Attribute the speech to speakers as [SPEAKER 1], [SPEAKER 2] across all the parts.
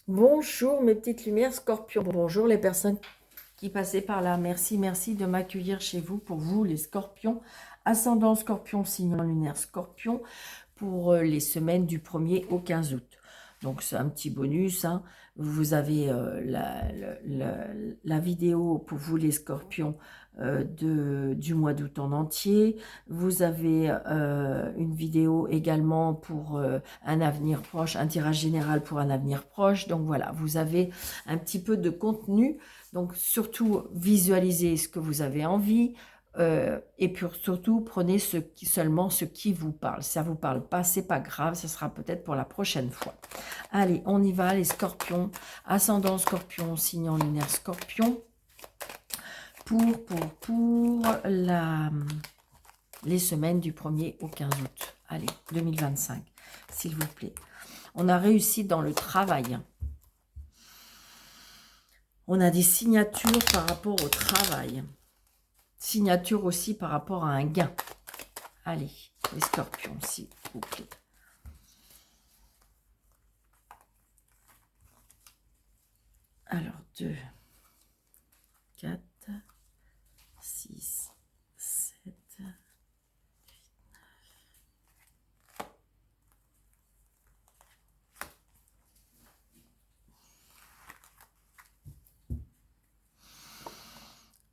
[SPEAKER 1] Bonjour mes petites lumières scorpions. Bonjour les personnes qui passaient par là. Merci, merci de m'accueillir chez vous. Pour vous les scorpions, ascendant scorpion, signe lunaire scorpion, pour les semaines du 1er au 15 août. Donc c'est un petit bonus, hein. Vous avez la vidéo pour vous les scorpions du mois d'août en entier. Vous avez une vidéo également pour un avenir proche, un tirage général pour un avenir proche. Donc voilà, vous avez un petit peu de contenu. Donc surtout, visualisez ce que vous avez envie. Et puis surtout, prenez seulement ce qui vous parle. Si ça ne vous parle pas, c'est pas grave, ce sera peut-être pour la prochaine fois. Allez, on y va, les scorpions. Ascendant scorpion, signe en lunaire scorpion. Pour les semaines du 1er au 15 août. Allez, 2025, s'il vous plaît. On a réussi dans le travail. On a des signatures par rapport au travail. Signature aussi par rapport à un gain. Allez, les scorpions, s'il vous plaît. Alors, 2, 4, 6, 7, 8, 9.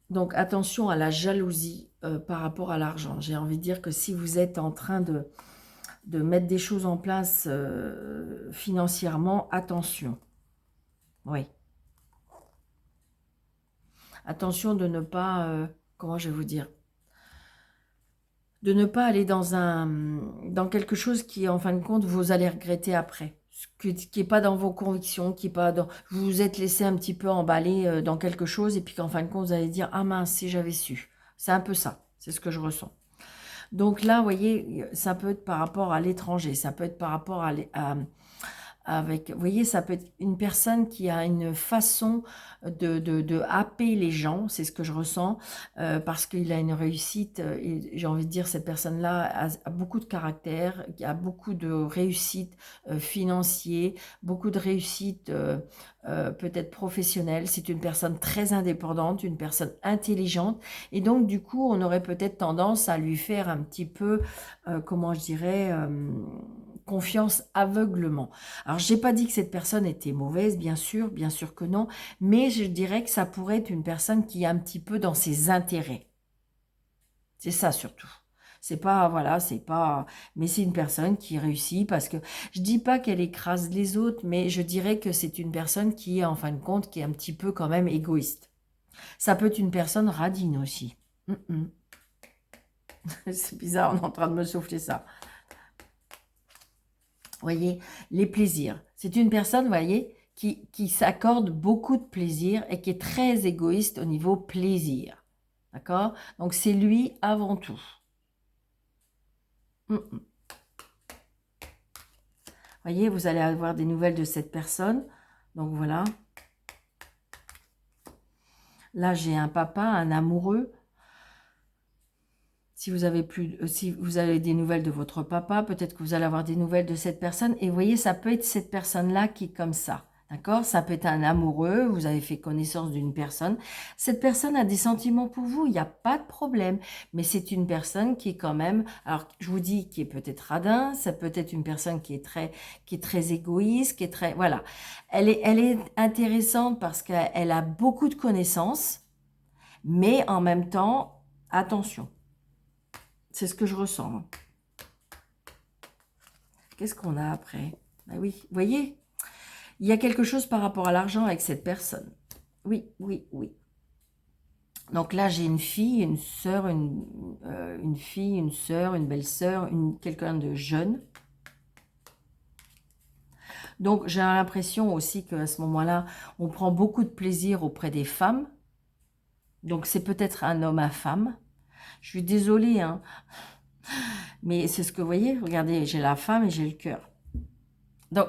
[SPEAKER 1] Donc, attention à la jalousie par rapport à l'argent. J'ai envie de dire que si vous êtes en train de mettre des choses en place financièrement, attention. Oui. Attention de ne pas, comment je vais vous dire, de ne pas aller dans quelque chose qui, en fin de compte, vous allez regretter après. Qui n'est pas dans vos convictions, qui est pas dans... Vous vous êtes laissé un petit peu emballer dans quelque chose et puis qu'en fin de compte, vous allez dire « Ah mince, si j'avais su ». C'est un peu ça, c'est ce que je ressens. Donc là, vous voyez, ça peut être par rapport à l'étranger, ça peut être par rapport vous voyez, ça peut être une personne qui a une façon de happer les gens, c'est ce que je ressens, parce qu'il a une réussite, et j'ai envie de dire, cette personne-là a beaucoup de caractère, a beaucoup de réussite financière, beaucoup de réussite peut-être professionnelle. C'est une personne très indépendante, une personne intelligente, et donc du coup, on aurait peut-être tendance à lui faire un petit peu, comment je dirais... confiance aveuglement. Alors, j'ai pas dit que cette personne était mauvaise, bien sûr que non, mais je dirais que ça pourrait être une personne qui est un petit peu dans ses intérêts. C'est ça surtout. C'est pas, voilà, c'est pas... Mais c'est une personne qui réussit parce que... Je dis pas qu'elle écrase les autres, mais je dirais que c'est une personne qui est, en fin de compte, qui est un petit peu quand même égoïste. Ça peut être une personne radine aussi. C'est bizarre, on est en train de me souffler ça. Voyez, les plaisirs. C'est une personne, voyez, qui s'accorde beaucoup de plaisir et qui est très égoïste au niveau plaisir. D'accord? Donc, c'est lui avant tout. Voyez, vous allez avoir des nouvelles de cette personne. Donc, voilà. Là, j'ai un papa, un amoureux. Si vous avez si vous avez des nouvelles de votre papa, peut-être que vous allez avoir des nouvelles de cette personne. Et vous voyez, ça peut être cette personne-là qui est comme ça. D'accord? Ça peut être un amoureux, vous avez fait connaissance d'une personne. Cette personne a des sentiments pour vous, il n'y a pas de problème. Mais c'est une personne qui est quand même, alors je vous dis, qui est peut-être radin, ça peut être une personne qui est très égoïste, qui est très, voilà. Elle est intéressante parce qu'elle a beaucoup de connaissances, mais en même temps, attention. C'est ce que je ressens. Qu'est-ce qu'on a après? Ben oui, vous voyez, il y a quelque chose par rapport à l'argent avec cette personne. Oui. Donc là, j'ai une fille, une sœur, une fille, une sœur, une belle-sœur, quelqu'un de jeune. Donc j'ai l'impression aussi qu'à ce moment-là, on prend beaucoup de plaisir auprès des femmes. Donc c'est peut-être un homme à femme. Je suis désolée, hein. Mais c'est ce que vous voyez, regardez, j'ai la femme et j'ai le cœur. Donc,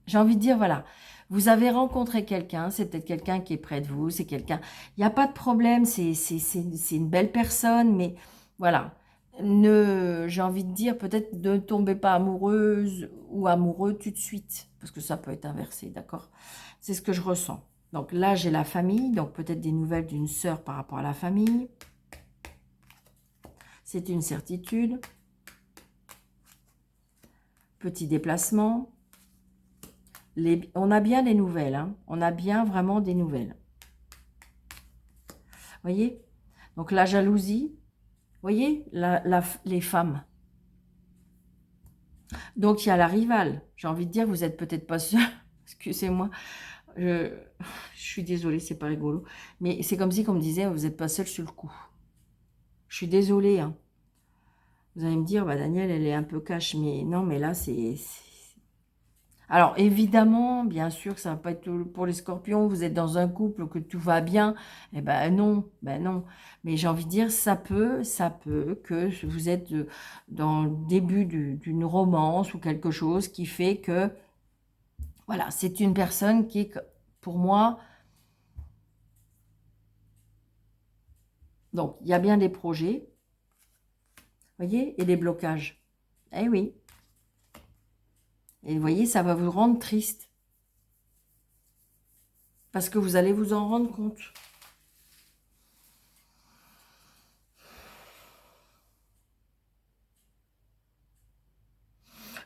[SPEAKER 1] j'ai envie de dire, voilà, vous avez rencontré quelqu'un, c'est peut-être quelqu'un qui est près de vous, c'est quelqu'un, il n'y a pas de problème, c'est une belle personne, mais voilà, j'ai envie de dire, peut-être ne tombez pas amoureuse ou amoureux tout de suite, parce que ça peut être inversé, d'accord? C'est ce que je ressens. Donc là, j'ai la famille, donc peut-être des nouvelles d'une sœur par rapport à la famille. C'est une certitude. Petit déplacement. On a bien des nouvelles, hein. On a bien vraiment des nouvelles. Voyez? Donc la jalousie, voyez, les femmes. Donc il y a la rivale. J'ai envie de dire, vous n'êtes peut-être pas sûr. Excusez-moi. Je, je suis désolée, c'est pas rigolo. Mais c'est comme si on me disait, vous n'êtes pas seul sur le coup. Je suis désolée, hein. Vous allez me dire, bah, Daniel, elle est un peu cash. Mais non, mais là, Alors, évidemment, bien sûr que ça va pas être pour les scorpions. Vous êtes dans un couple, que tout va bien. Eh ben non, ben non. Mais j'ai envie de dire, ça peut que vous êtes dans le début d'une romance ou quelque chose qui fait que, voilà, c'est une personne qui est, pour moi, donc, il y a bien des projets, voyez, et des blocages. Eh oui. Et vous voyez, ça va vous rendre triste. Parce que vous allez vous en rendre compte.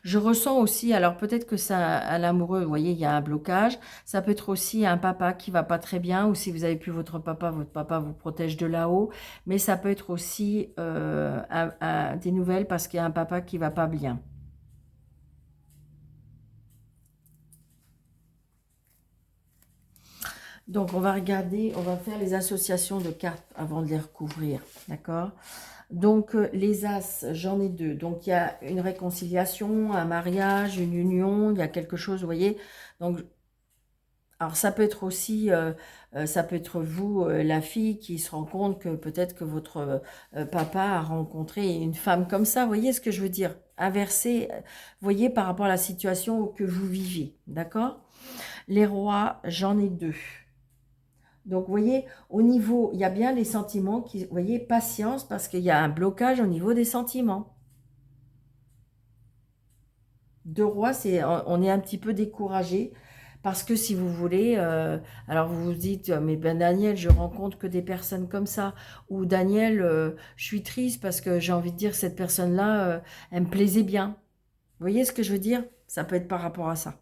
[SPEAKER 1] Je ressens aussi, alors peut-être que ça, à l'amoureux, vous voyez, il y a un blocage. Ça peut être aussi un papa qui va pas très bien, ou si vous avez plus votre papa vous protège de là-haut. Mais ça peut être aussi des nouvelles parce qu'il y a un papa qui va pas bien. Donc, on va regarder, on va faire les associations de cartes avant de les recouvrir, d'accord? Donc, les As, j'en ai deux. Donc, il y a une réconciliation, un mariage, une union, il y a quelque chose, vous voyez? Donc, alors, ça peut être aussi, ça peut être vous, la fille, qui se rend compte que peut-être que votre papa a rencontré une femme comme ça. Vous voyez ce que je veux dire? Inversé, vous voyez, par rapport à la situation que vous vivez, d'accord? Les rois, j'en ai deux. Donc, vous voyez, au niveau, il y a bien les sentiments qui, vous voyez, patience, parce qu'il y a un blocage au niveau des sentiments. Deux rois, on est un petit peu découragé, parce que si vous voulez, alors vous vous dites, mais ben Daniel, je rencontre que des personnes comme ça, ou Daniel, je suis triste parce que j'ai envie de dire, cette personne-là, elle me plaisait bien. Vous voyez ce que je veux dire? Ça peut être par rapport à ça.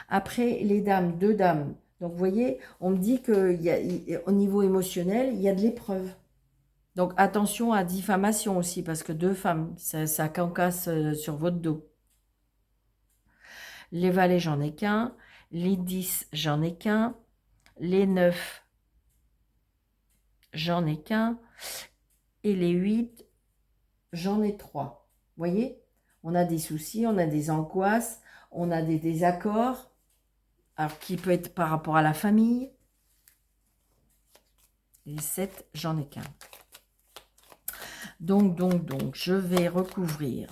[SPEAKER 1] Après, les dames, deux dames. Donc, vous voyez, on me dit qu'au niveau émotionnel, il y a de l'épreuve. Donc, attention à diffamation aussi, parce que deux femmes, ça cancasse sur votre dos. Les valets, j'en ai qu'un. Les 10, j'en ai qu'un. Les 9, j'en ai qu'un. Et les 8, j'en ai trois. Vous voyez? On a des soucis, on a des angoisses, on a des désaccords. Alors, qui peut être par rapport à la famille. Les 7, j'en ai qu'un. Donc, je vais recouvrir.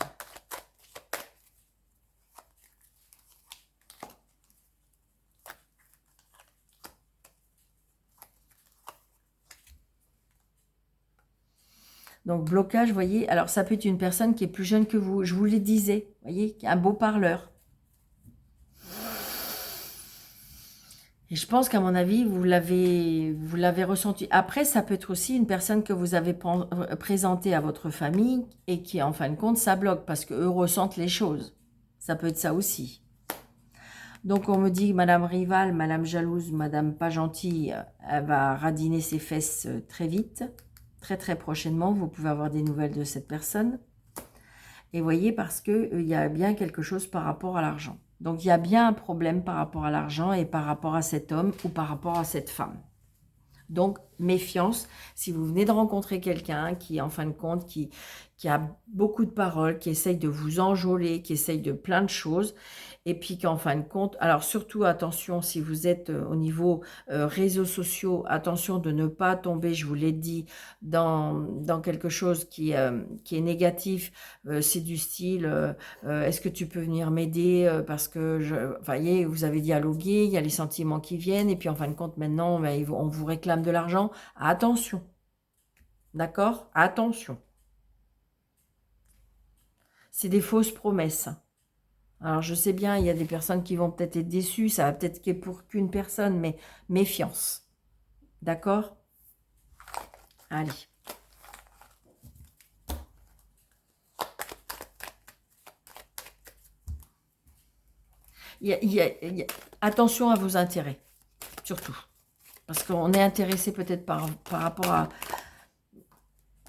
[SPEAKER 1] Donc, blocage, vous voyez, alors ça peut être une personne qui est plus jeune que vous, je vous le disais, vous voyez, un beau parleur. Et je pense qu'à mon avis, vous l'avez ressenti. Après, ça peut être aussi une personne que vous avez présentée à votre famille et qui, en fin de compte, ça bloque parce qu'eux ressentent les choses. Ça peut être ça aussi. Donc, on me dit, Madame Rival, Madame Jalouse, Madame Pas Gentille, elle va radiner ses fesses très vite. Très, très prochainement, vous pouvez avoir des nouvelles de cette personne. Et voyez, parce qu'il y a bien quelque chose par rapport à l'argent. Donc, il y a bien un problème par rapport à l'argent et par rapport à cet homme ou par rapport à cette femme. Donc, méfiance, si vous venez de rencontrer quelqu'un qui, en fin de compte, qui a beaucoup de paroles, qui essaye de vous enjôler, qui essaye de plein de choses, et puis qu'en fin de compte, alors surtout attention si vous êtes au niveau réseaux sociaux, attention de ne pas tomber, je vous l'ai dit, dans quelque chose qui est négatif. C'est du style, est-ce que tu peux venir m'aider parce que, voyez, vous avez dialogué, il y a les sentiments qui viennent, et puis en fin de compte, maintenant, ben, on vous réclame de l'argent. Attention, d'accord? Attention. C'est des fausses promesses. Alors, je sais bien, il y a des personnes qui vont peut-être être déçues, ça va peut-être être pour qu'une personne, mais méfiance. D'accord? Allez. Attention à vos intérêts, surtout. Parce qu'on est intéressé peut-être par rapport à...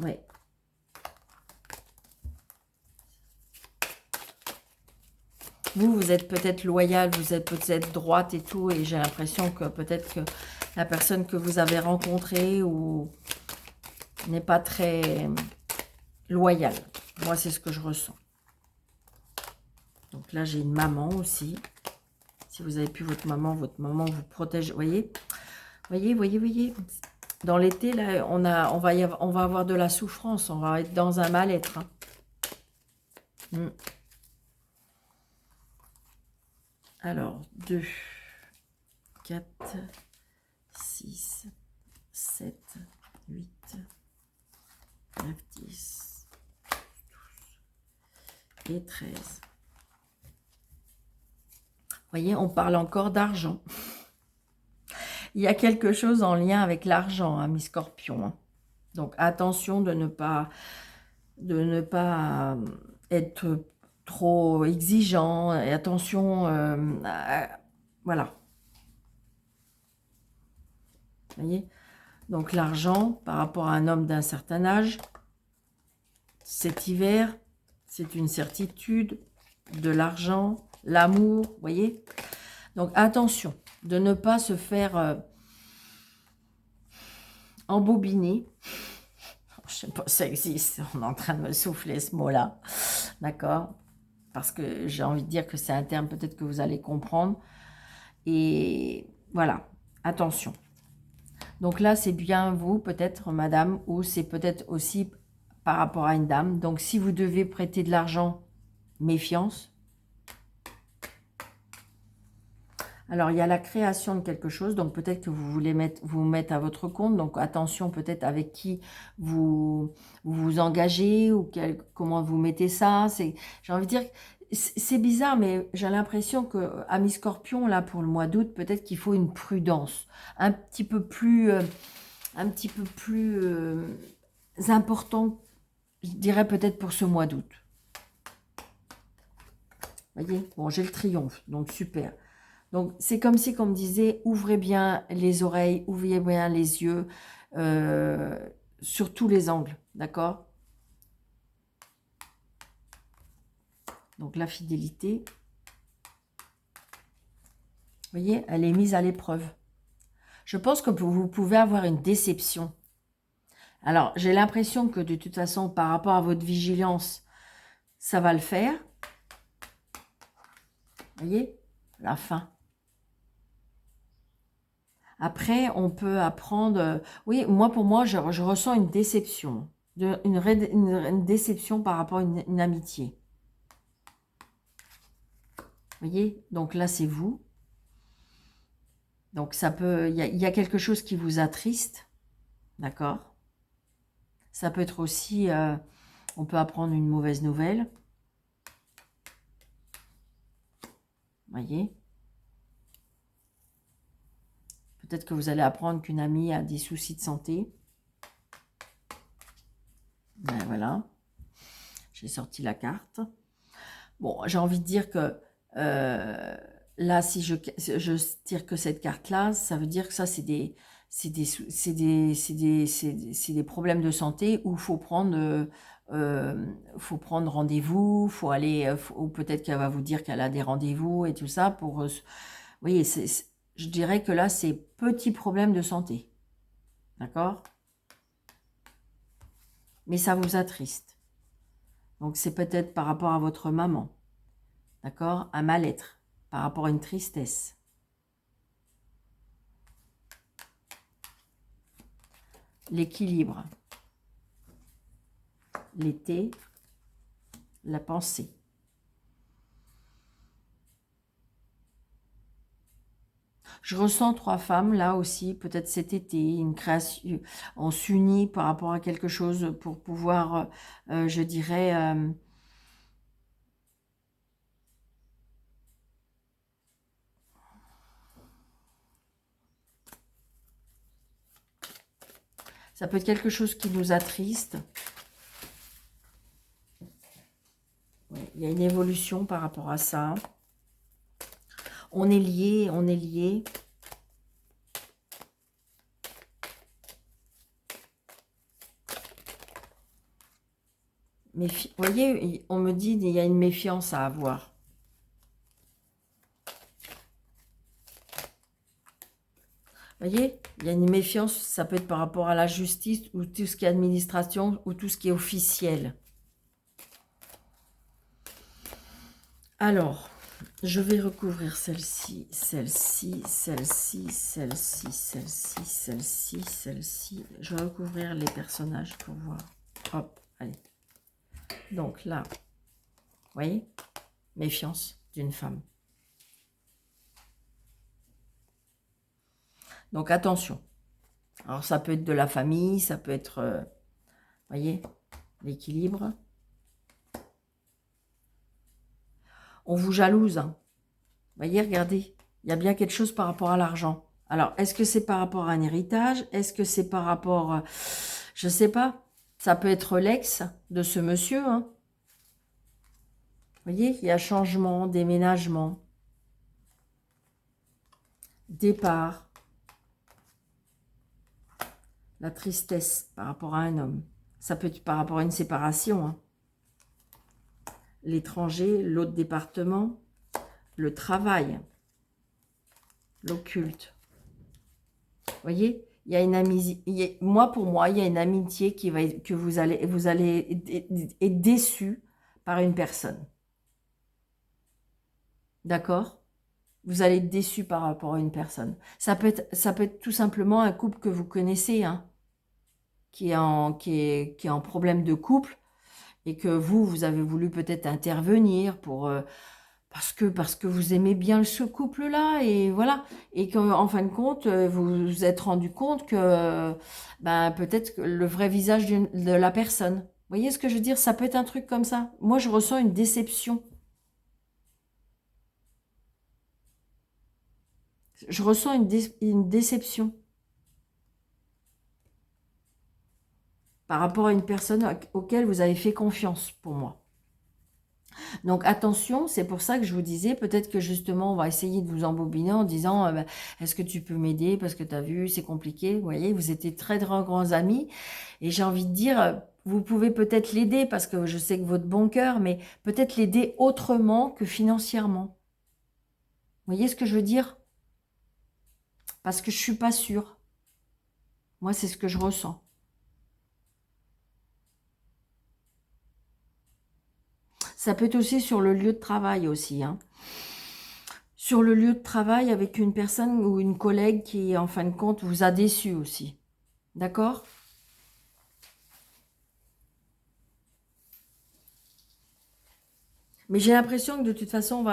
[SPEAKER 1] Ouais. Vous êtes peut-être loyal, vous êtes peut-être droite et tout, et j'ai l'impression que peut-être que la personne que vous avez rencontrée ou n'est pas très loyale. Moi, c'est ce que je ressens. Donc là, j'ai une maman aussi. Si vous avez plus votre maman vous protège. Voyez, voyez. Dans l'été, là, on va avoir de la souffrance. On va être dans un mal-être. Hein. 2, 4, 6, 7, 8, 9, 10, 12 et 13. Vous voyez, on parle encore d'argent. Il y a quelque chose en lien avec l'argent, hein, mes scorpions. Hein. Donc, attention de ne pas être trop exigeant. Et attention, voilà. Vous voyez? Donc, l'argent, par rapport à un homme d'un certain âge, cet hiver, c'est une certitude, de l'argent, l'amour, vous voyez? Donc, attention de ne pas se faire embobiner. Je sais pas si ça existe, on est en train de me souffler ce mot-là, d'accord? Parce que j'ai envie de dire que c'est un terme peut-être que vous allez comprendre. Et voilà, attention. Donc là, c'est bien vous, peut-être, madame, ou c'est peut-être aussi par rapport à une dame. Donc, si vous devez prêter de l'argent, méfiance. Alors, il y a la création de quelque chose, donc peut-être que vous voulez vous mettre à votre compte. Donc, attention peut-être avec qui vous engagez ou comment vous mettez ça. J'ai envie de dire, c'est bizarre, mais j'ai l'impression que à mi-scorpion, là, pour le mois d'août, peut-être qu'il faut une prudence un petit peu plus important, je dirais peut-être pour ce mois d'août. Vous voyez? Bon, j'ai le triomphe, donc super. Donc, c'est comme si, comme disait, ouvrez bien les oreilles, ouvrez bien les yeux, sur tous les angles, d'accord? Donc, la fidélité, vous voyez, elle est mise à l'épreuve. Je pense que vous pouvez avoir une déception. Alors, j'ai l'impression que de toute façon, par rapport à votre vigilance, ça va le faire. Vous voyez, la fin. Après, on peut apprendre... oui, pour moi, je ressens une déception. Une déception par rapport à une amitié. Vous voyez? Donc là, c'est vous. Donc, ça peut... Il y a quelque chose qui vous attriste. D'accord? Ça peut être aussi... on peut apprendre une mauvaise nouvelle. Vous voyez? Peut-être que vous allez apprendre qu'une amie a des soucis de santé. Ben voilà. J'ai sorti la carte. Bon, j'ai envie de dire que là, si je tire que cette carte-là, ça veut dire que ça, c'est des problèmes de santé où il faut prendre rendez-vous, faut aller, ou peut-être qu'elle va vous dire qu'elle a des rendez-vous et tout ça pour... vous voyez, je dirais que là, c'est petits problèmes de santé. D'accord? Mais ça vous attriste. Donc, c'est peut-être par rapport à votre maman. D'accord? Un mal-être. Par rapport à une tristesse. L'équilibre. L'été. La pensée. Je ressens 3 femmes, là aussi, peut-être cet été, une création, on s'unit par rapport à quelque chose pour pouvoir, je dirais, Ça peut être quelque chose qui nous attriste. Oui, il y a une évolution par rapport à ça. On est liés, on est liés. Vous voyez, on me dit qu'il y a une méfiance à avoir. Vous voyez, il y a une méfiance, ça peut être par rapport à la justice ou tout ce qui est administration ou tout ce qui est officiel. Alors, je vais recouvrir celle-ci, celle-ci, celle-ci, celle-ci, celle-ci, celle-ci, celle-ci. Je vais recouvrir les personnages pour voir. Hop, allez. Donc là, vous voyez, méfiance d'une femme. Donc attention. Alors ça peut être de la famille, ça peut être, vous voyez, l'équilibre. On vous jalouse. Hein. Vous voyez, regardez, il y a bien quelque chose par rapport à l'argent. Alors, est-ce que c'est par rapport à un héritage? Est-ce que c'est par rapport, je ne sais pas, ça peut être l'ex de ce monsieur. Hein. Vous voyez, il y a changement, déménagement, départ, la tristesse par rapport à un homme. Ça peut être par rapport à une séparation. Hein. L'étranger, l'autre département, le travail, l'occulte. Vous voyez, il y a une amitié. Pour moi, il y a une amitié que vous allez être déçu par une personne. D'accord? Vous allez être déçu par rapport à une personne. Ça peut être tout simplement un couple que vous connaissez, hein, qui est en problème de couple et que vous avez voulu peut-être intervenir pour parce que vous aimez bien ce couple-là et voilà, et qu'en fin de compte vous vous êtes rendu compte que ben peut-être le vrai visage de la personne. Vous voyez ce que je veux dire? Ça peut être un truc comme ça. Moi, je ressens une déception. Je ressens une déception par rapport à une personne auquel vous avez fait confiance pour moi. Donc attention, c'est pour ça que je vous disais, peut-être que justement, on va essayer de vous embobiner en disant, bah, est-ce que tu peux m'aider parce que tu as vu, c'est compliqué. Vous voyez, vous étiez très grands amis. Et j'ai envie de dire, vous pouvez peut-être l'aider parce que je sais que votre bon cœur, mais peut-être l'aider autrement que financièrement. Vous voyez ce que je veux dire? Parce que je suis pas sûre. Moi, c'est ce que je ressens. Ça peut être aussi sur le lieu de travail aussi, hein. Sur le lieu de travail avec une personne ou une collègue qui, en fin de compte, vous a déçu aussi. D'accord? Mais j'ai l'impression que de toute façon,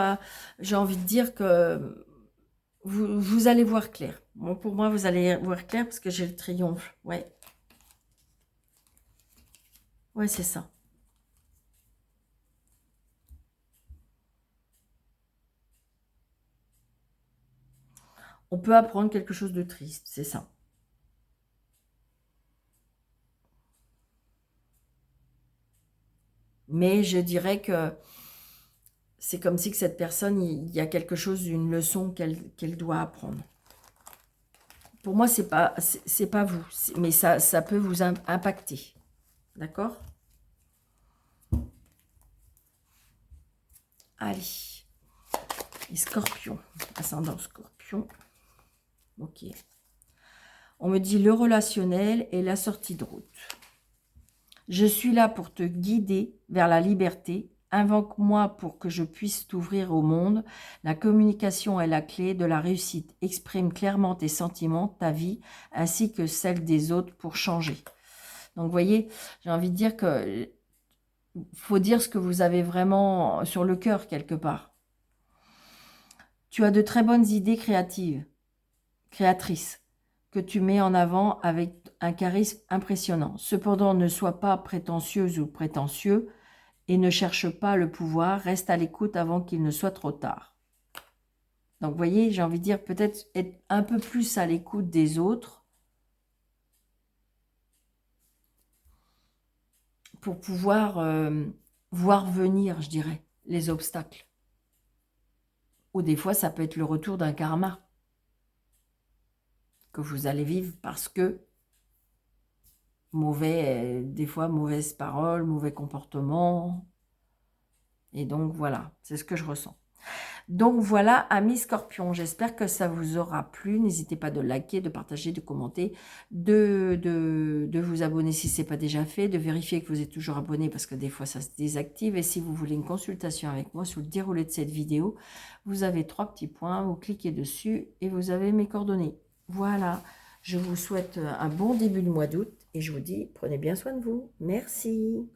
[SPEAKER 1] j'ai envie de dire que vous allez voir clair. Bon, pour moi, vous allez voir clair parce que j'ai le triomphe. Ouais, ouais, c'est ça. On peut apprendre quelque chose de triste, c'est ça. Mais je dirais que c'est comme si que cette personne, il y a quelque chose, une leçon qu'elle doit apprendre. Pour moi, c'est pas vous, mais ça peut vous impacter. D'accord? Allez. Les scorpions. Ascendant scorpion. Ok. On me dit le relationnel et la sortie de route. Je suis là pour te guider vers la liberté. Invoque-moi pour que je puisse t'ouvrir au monde. La communication est la clé de la réussite. Exprime clairement tes sentiments, ta vie, ainsi que celle des autres pour changer. Donc, vous voyez, j'ai envie de dire que faut dire ce que vous avez vraiment sur le cœur quelque part. Tu as de très bonnes idées créatrices, que tu mets en avant avec un charisme impressionnant. Cependant, ne sois pas prétentieuse ou prétentieux et ne cherche pas le pouvoir. Reste à l'écoute avant qu'il ne soit trop tard. Donc, vous voyez, j'ai envie de dire peut-être être un peu plus à l'écoute des autres pour pouvoir voir venir, je dirais, les obstacles. Ou des fois, ça peut être le retour d'un karma que vous allez vivre parce que des fois, mauvaise parole, mauvais comportement. Et donc, voilà, c'est ce que je ressens. Donc voilà, amis Scorpions, j'espère que ça vous aura plu. N'hésitez pas de liker, de partager, de commenter, de vous abonner si ce n'est pas déjà fait, de vérifier que vous êtes toujours abonné parce que des fois ça se désactive. Et si vous voulez une consultation avec moi sur le déroulé de cette vidéo, vous avez 3 petits points, vous cliquez dessus et vous avez mes coordonnées. Voilà, je vous souhaite un bon début de mois d'août et je vous dis, prenez bien soin de vous. Merci.